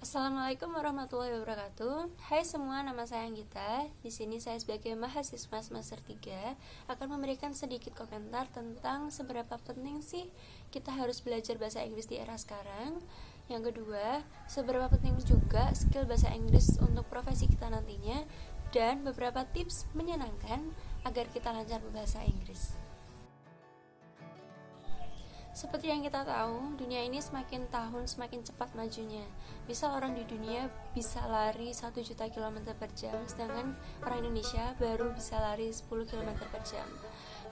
Assalamualaikum warahmatullahi wabarakatuh. Hai semua, nama saya Anggita. Di sini saya sebagai mahasiswa semester 3 akan memberikan sedikit komentar tentang seberapa penting sih kita harus belajar bahasa Inggris di era sekarang. Yang kedua, seberapa penting juga skill bahasa Inggris untuk profesi kita nantinya, dan beberapa tips menyenangkan agar kita lancar berbahasa Inggris. Seperti yang kita tahu, dunia ini semakin tahun semakin cepat majunya. Bisa orang di dunia bisa lari 1 juta kilometer per jam, sedangkan orang Indonesia baru bisa lari 10 kilometer per jam.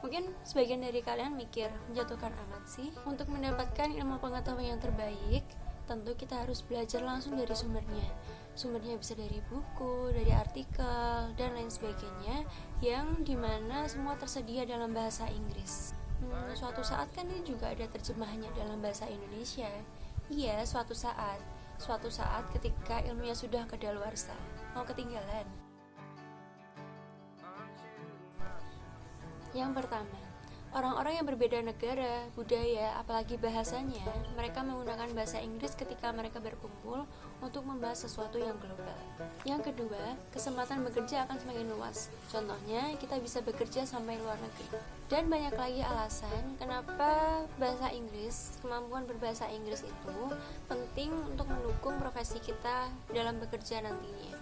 Mungkin sebagian dari kalian mikir, menjatuhkan amat sih. Untuk mendapatkan ilmu pengetahuan yang terbaik, tentu kita harus belajar langsung dari sumbernya. Sumbernya bisa dari buku, dari artikel, dan lain sebagainya, yang dimana semua tersedia dalam bahasa Inggris. Suatu saat kan ini juga ada terjemahannya dalam bahasa Indonesia. Iya, suatu saat ketika ilmunya sudah kedaluarsa. Mau ketinggalan? Yang pertama, orang-orang yang berbeda negara, budaya, apalagi bahasanya, mereka menggunakan bahasa Inggris ketika mereka berkumpul untuk membahas sesuatu yang global. Yang kedua, kesempatan bekerja akan semakin luas. Contohnya, kita bisa bekerja sampai luar negeri. Dan banyak lagi alasan kenapa bahasa Inggris, kemampuan berbahasa Inggris itu penting untuk mendukung profesi kita dalam bekerja nantinya.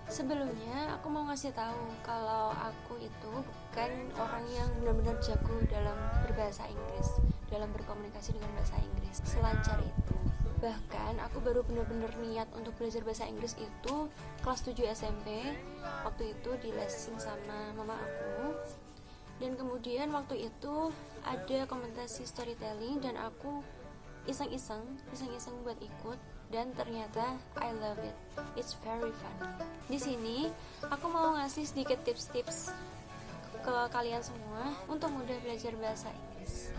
Sebelumnya, aku mau ngasih tahu kalau aku itu bukan orang yang benar-benar jago dalam berbahasa Inggris, dalam berkomunikasi dengan bahasa Inggris selancar itu. Bahkan aku baru benar-benar niat untuk belajar bahasa Inggris itu kelas 7 SMP. Waktu itu di lesin sama mama aku. Dan kemudian waktu itu ada kompetisi storytelling dan aku iseng-iseng buat ikut, dan ternyata I love it. It's very fun. Di sini aku mau ngasih sedikit tips-tips ke kalian semua untuk mudah belajar bahasa Inggris.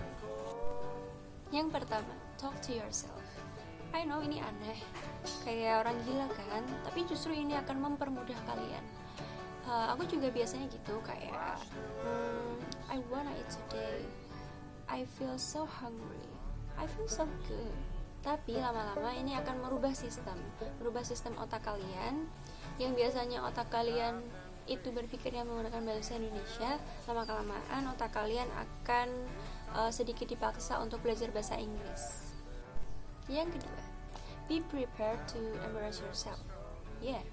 Yang pertama, talk to yourself. I know ini aneh, kayak orang gila kan, tapi justru ini akan mempermudah kalian. Aku juga biasanya gitu, kayak I wanna eat today, I feel so hungry, I feel so good. Tapi lama-lama ini akan merubah sistem otak kalian. Yang biasanya otak kalian itu berpikirnya menggunakan bahasa Indonesia, lama-kelamaan otak kalian akan sedikit dipaksa untuk belajar bahasa Inggris. Yang kedua, be prepared to embarrass yourself.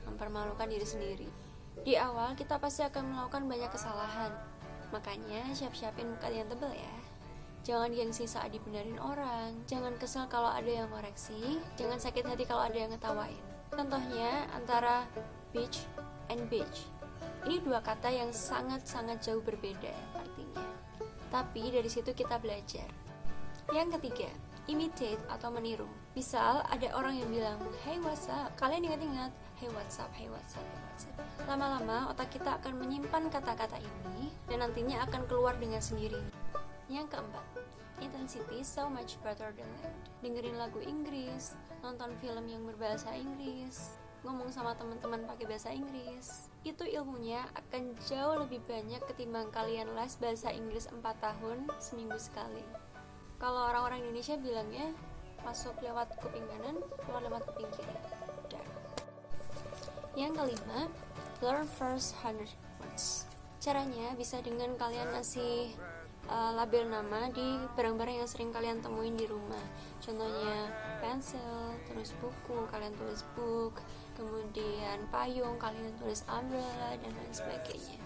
Mempermalukan diri sendiri. Di awal kita pasti akan melakukan banyak kesalahan, makanya siap-siapin muka yang tebal ya. Jangan gengsi saat dibenerin orang, jangan kesel kalau ada yang koreksi, jangan sakit hati kalau ada yang ngetawain. Contohnya antara bitch and bitch. Ini dua kata yang sangat-sangat jauh berbeda artinya. Tapi dari situ kita belajar. Yang ketiga, imitate atau meniru. Misal ada orang yang bilang, "Hey, what's up?" Kalian ingat-ingat, "Hey, what's up? Hey, what's up? Hey, what's up?" Lama-lama otak kita akan menyimpan kata-kata ini dan nantinya akan keluar dengan sendirinya. Yang keempat, intensity so much better than language. Dengerin lagu Inggris, nonton film yang berbahasa Inggris, ngomong sama teman-teman pakai bahasa Inggris. Itu ilmunya akan jauh lebih banyak ketimbang kalian les bahasa Inggris 4 tahun seminggu sekali. Kalau orang-orang Indonesia bilangnya masuk lewat kuping kanan, keluar lewat kuping kiri. Yang kelima, learn first 100 words. Caranya bisa dengan kalian ngasih label nama di barang-barang yang sering kalian temuin di rumah. Contohnya pensil, terus buku, kalian tulis book, kemudian payung, kalian tulis umbrella, dan lain sebagainya.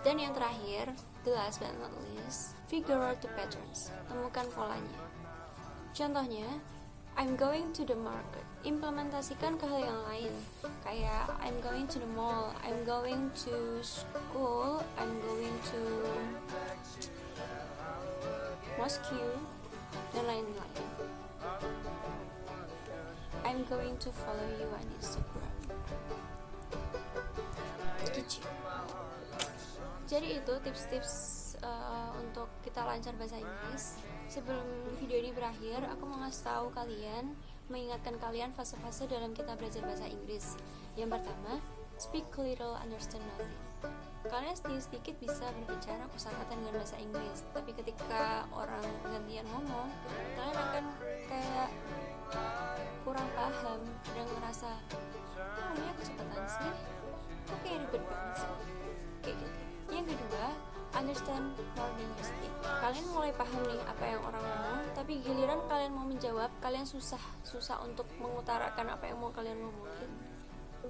Dan yang terakhir, the last but not least, figure out the patterns. Temukan polanya. Contohnya, I'm going to the market. Implementasikan ke hal yang lain. Kayak I'm going to the mall, I'm going to school, I'm going to mosque, dan lain-lain. I'm going to follow you on Instagram. Gitu. Jadi itu tips-tips untuk kita lancar bahasa Inggris. Sebelum video ini berakhir, aku mau ngasih tahu kalian, mengingatkan kalian fase-fase dalam kita belajar bahasa Inggris. Yang pertama, speak little, understand nothing. Kalian sedikit-sedikit bisa berbicara kosakata dengan bahasa Inggris, tapi ketika orang gantian ngomong, kalian stupid banget sih kayak gitu. Yang kedua, understand more than you speak. Kalian mulai paham nih apa yang orang ngomong, tapi giliran kalian mau menjawab, kalian susah untuk mengutarakan apa yang mau kalian ngomongin.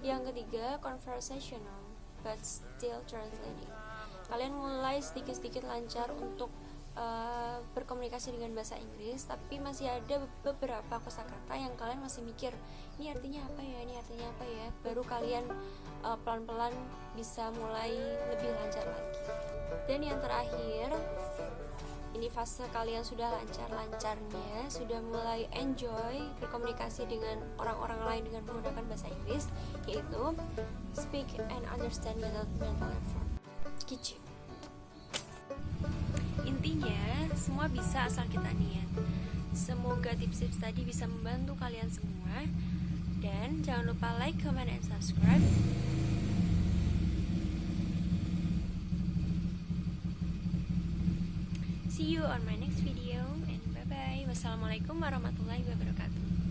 Yang ketiga, conversational but still translating. Kalian mulai sedikit-sedikit lancar untuk berkomunikasi dengan bahasa Inggris, tapi masih ada beberapa kosakata yang kalian masih mikir, ini artinya apa ya, baru kalian pelan-pelan bisa mulai lebih lancar lagi. Dan yang terakhir, ini fase kalian sudah lancar-lancarnya, sudah mulai enjoy berkomunikasi dengan orang-orang lain dengan menggunakan bahasa Inggris, yaitu speak and understand without mental effort. Gitu. Intinya, semua bisa asal kita niat. Semoga tips-tips tadi bisa membantu kalian semua. Dan jangan lupa like, comment, and subscribe. See you on my next video, and bye-bye. Wassalamualaikum warahmatullahi wabarakatuh.